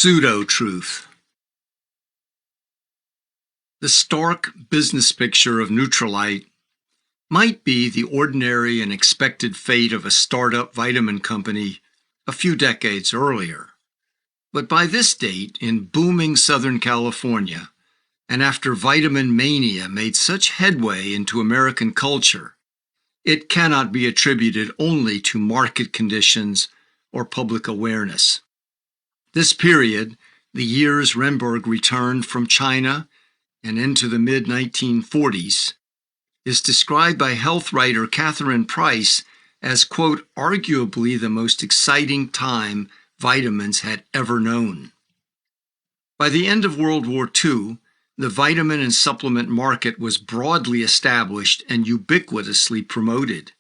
Pseudo-truth. The stark business picture of Nutrilite might be the ordinary and expected fate of a startup vitamin company a few decades earlier. But by this date, in booming Southern California, and after vitamin mania made such headway into American culture, it cannot be attributed only to market conditions or public awareness. This period, the years Renberg returned from China and into the mid-1940s, is described by health writer Catherine Price as, quote, arguably the most exciting time vitamins had ever known. By the end of World War II, the vitamin and supplement market was broadly established and ubiquitously promoted.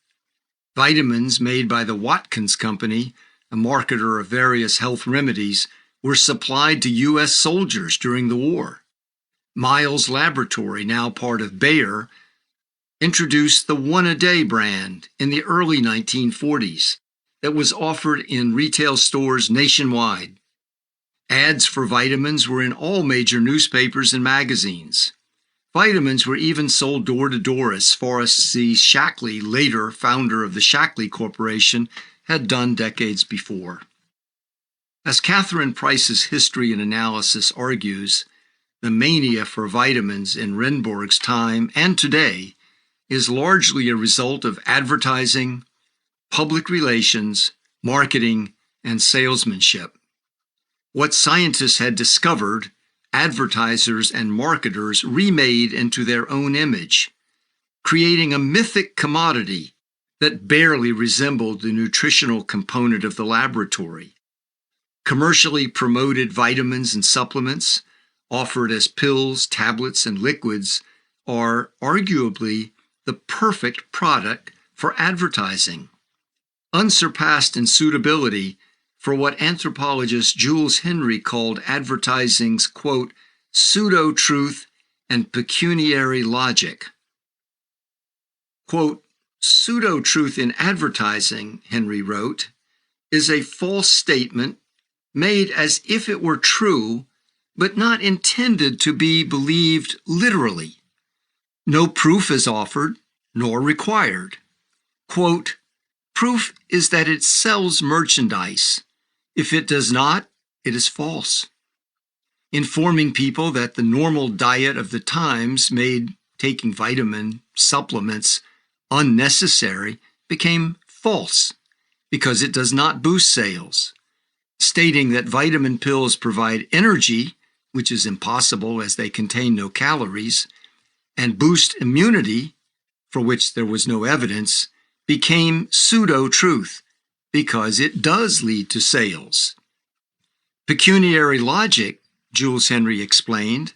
Vitamins made by the Watkins Company, a marketer of various health remedies, were supplied to U.S. soldiers during the war. Miles Laboratory, now part of Bayer, introduced the One-A-Day brand in the early 1940s that was offered in retail stores nationwide. Ads for vitamins were in all major newspapers and magazines. Vitamins were even sold door-to-door, as Forrest C. Shackley, later founder of the Shackley Corporation, had done decades before. As Catherine Price's history and analysis argues, the mania for vitamins in Renberg's time and today is largely a result of advertising, public relations, marketing, and salesmanship. What scientists had discovered, advertisers and marketers remade into their own image, creating a mythic commodity that barely resembled the nutritional component of the laboratory. Commercially promoted vitamins and supplements, offered as pills, tablets, and liquids, are arguably the perfect product for advertising. Unsurpassed in suitability for what anthropologist Jules Henry called advertising's, quote, pseudo-truth and pecuniary logic. Quote, pseudo-truth in advertising, Henry wrote, is a false statement made as if it were true, but not intended to be believed literally. No proof is offered, nor required. Quote, proof is that it sells merchandise. If it does not, it is false. Informing people that the normal diet of the times made taking vitamin supplements unnecessary became false because it does not boost sales. Stating that vitamin pills provide energy, which is impossible as they contain no calories, and boost immunity, for which there was no evidence, became pseudo-truth because it does lead to sales. Pecuniary logic, Jules Henry explained,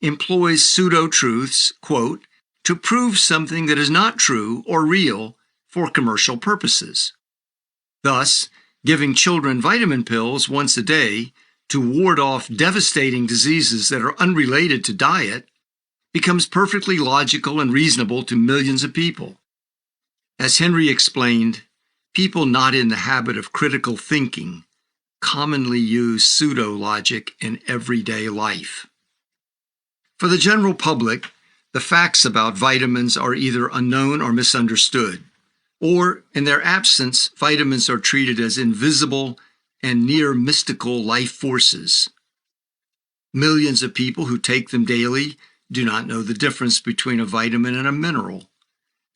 employs pseudo-truths, quote, to prove something that is not true or real for commercial purposes. Thus, giving children vitamin pills once a day to ward off devastating diseases that are unrelated to diet becomes perfectly logical and reasonable to millions of people. As Henry explained, people not in the habit of critical thinking commonly use pseudo-logic in everyday life. For the general public, the facts about vitamins are either unknown or misunderstood, or, in their absence, vitamins are treated as invisible and near mystical life forces. Millions of people who take them daily do not know the difference between a vitamin and a mineral.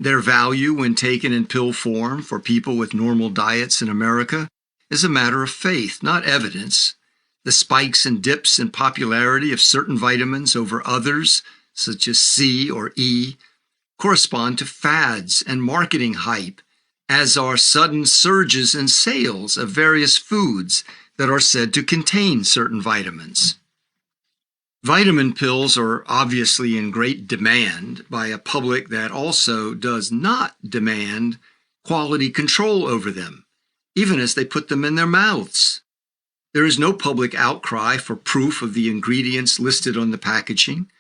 Their value when taken in pill form for people with normal diets in America is a matter of faith, not evidence. The spikes and dips in popularity of certain vitamins over others, such as C or E, correspond to fads and marketing hype, as are sudden surges in sales of various foods that are said to contain certain vitamins. Vitamin pills are obviously in great demand by a public that also does not demand quality control over them, even as they put them in their mouths. There is no public outcry for proof of the ingredients listed on the packaging,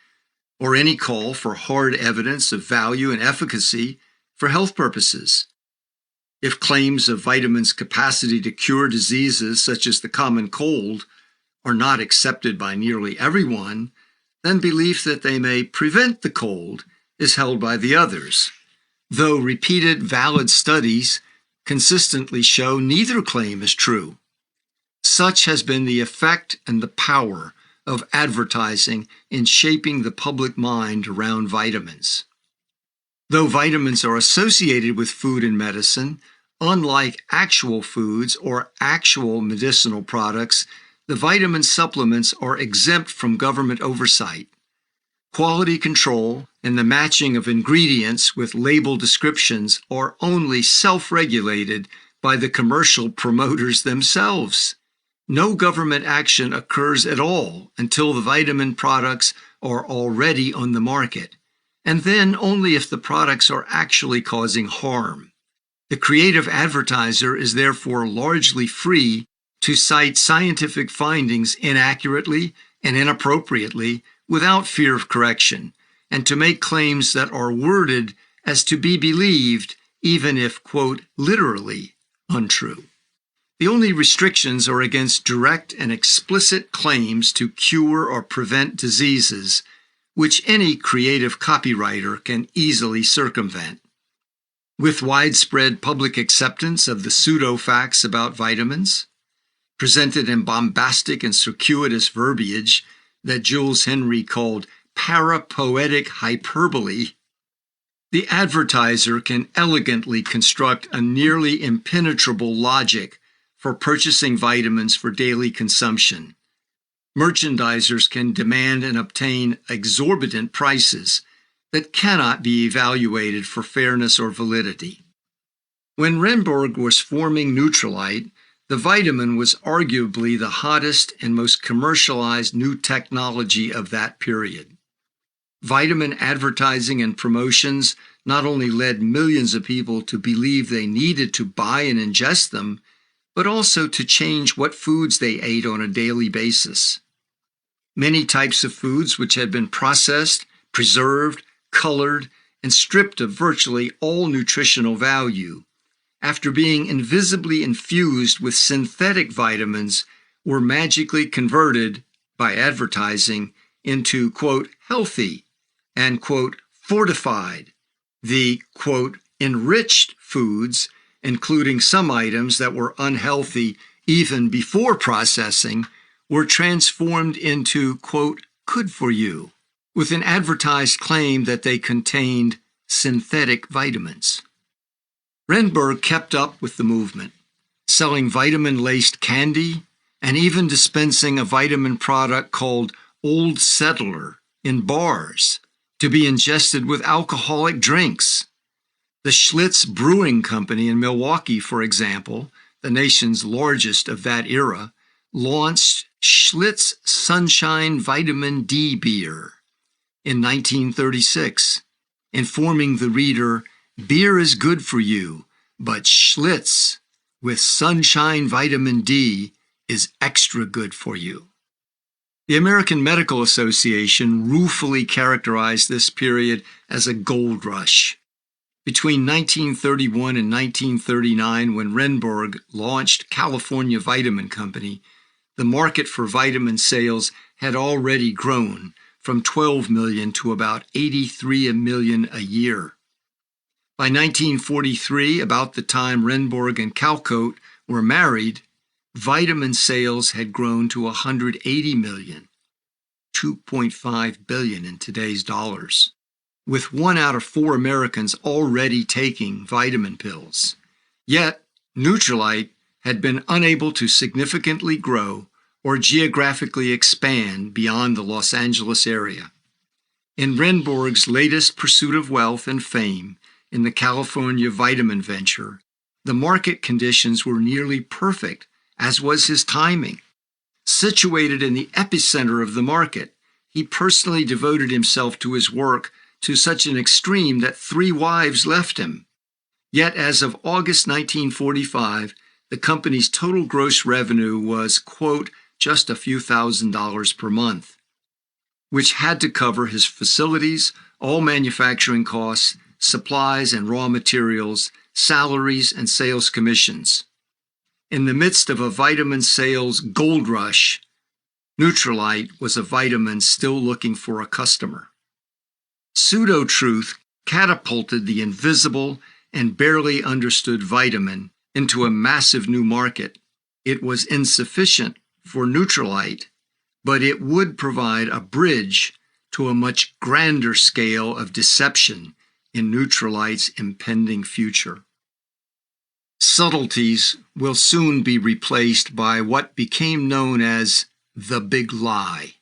or any call for hard evidence of value and efficacy for health purposes. If claims of vitamins' capacity to cure diseases such as the common cold are not accepted by nearly everyone, then belief that they may prevent the cold is held by the others, though repeated valid studies consistently show neither claim is true. Such has been the effect and the power of advertising in shaping the public mind around vitamins. Though vitamins are associated with food and medicine, unlike actual foods or actual medicinal products, the vitamin supplements are exempt from government oversight. Quality control and the matching of ingredients with label descriptions are only self-regulated by the commercial promoters themselves. No government action occurs at all until the vitamin products are already on the market, and then only if the products are actually causing harm. The creative advertiser is therefore largely free to cite scientific findings inaccurately and inappropriately without fear of correction, and to make claims that are worded as to be believed even if, quote, literally untrue. The only restrictions are against direct and explicit claims to cure or prevent diseases, which any creative copywriter can easily circumvent. With widespread public acceptance of the pseudo-facts about vitamins, presented in bombastic and circuitous verbiage that Jules Henry called parapoetic hyperbole, the advertiser can elegantly construct a nearly impenetrable logic for purchasing vitamins for daily consumption. Merchandisers can demand and obtain exorbitant prices that cannot be evaluated for fairness or validity. When Renberg was forming Nutrilite, the vitamin was arguably the hottest and most commercialized new technology of that period. Vitamin advertising and promotions not only led millions of people to believe they needed to buy and ingest them, but also to change what foods they ate on a daily basis. Many types of foods which had been processed, preserved, colored, and stripped of virtually all nutritional value, after being invisibly infused with synthetic vitamins, were magically converted by advertising into, quote, healthy and, quote, fortified. The, quote, enriched foods, including some items that were unhealthy even before processing, were transformed into, quote, good for you, with an advertised claim that they contained synthetic vitamins. Renberg kept up with the movement, selling vitamin-laced candy and even dispensing a vitamin product called Old Settler in bars to be ingested with alcoholic drinks. The Schlitz Brewing Company in Milwaukee, for example, the nation's largest of that era, launched Schlitz Sunshine Vitamin D Beer in 1936, informing the reader, beer is good for you, but Schlitz with Sunshine Vitamin D is extra good for you. The American Medical Association ruefully characterized this period as a gold rush. Between 1931 and 1939, when Renberg launched California Vitamin Company, the market for vitamin sales had already grown from 12 million to about 83 million a year. By 1943, about the time Renberg and Calcote were married, vitamin sales had grown to 180 million, 2.5 billion in today's dollars, with 1 out of 4 Americans already taking vitamin pills. Yet, Nutrilite had been unable to significantly grow or geographically expand beyond the Los Angeles area. In Renberg's latest pursuit of wealth and fame in the California vitamin venture, the market conditions were nearly perfect, as was his timing. Situated in the epicenter of the market, he personally devoted himself to his work to such an extreme that 3 wives left him. Yet as of August 1945, the company's total gross revenue was, quote, just a few $1,000s per month, which had to cover his facilities, all manufacturing costs, supplies and raw materials, salaries, and sales commissions. In the midst of a vitamin sales gold rush, Neutralite was a vitamin still looking for a customer. Pseudo-truth catapulted the invisible and barely understood vitamin into a massive new market. It was insufficient for Neutralite, but it would provide a bridge to a much grander scale of deception in Neutralite's impending future. Subtleties will soon be replaced by what became known as the big lie,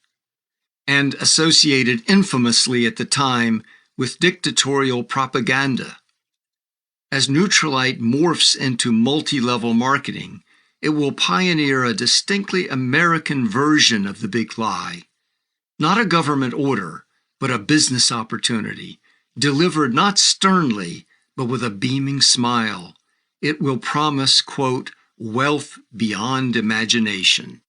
and associated infamously at the time with dictatorial propaganda. As Neutralite morphs into multi-level marketing, it will pioneer a distinctly American version of the big lie. Not a government order, but a business opportunity, delivered not sternly, but with a beaming smile. It will promise, quote, wealth beyond imagination.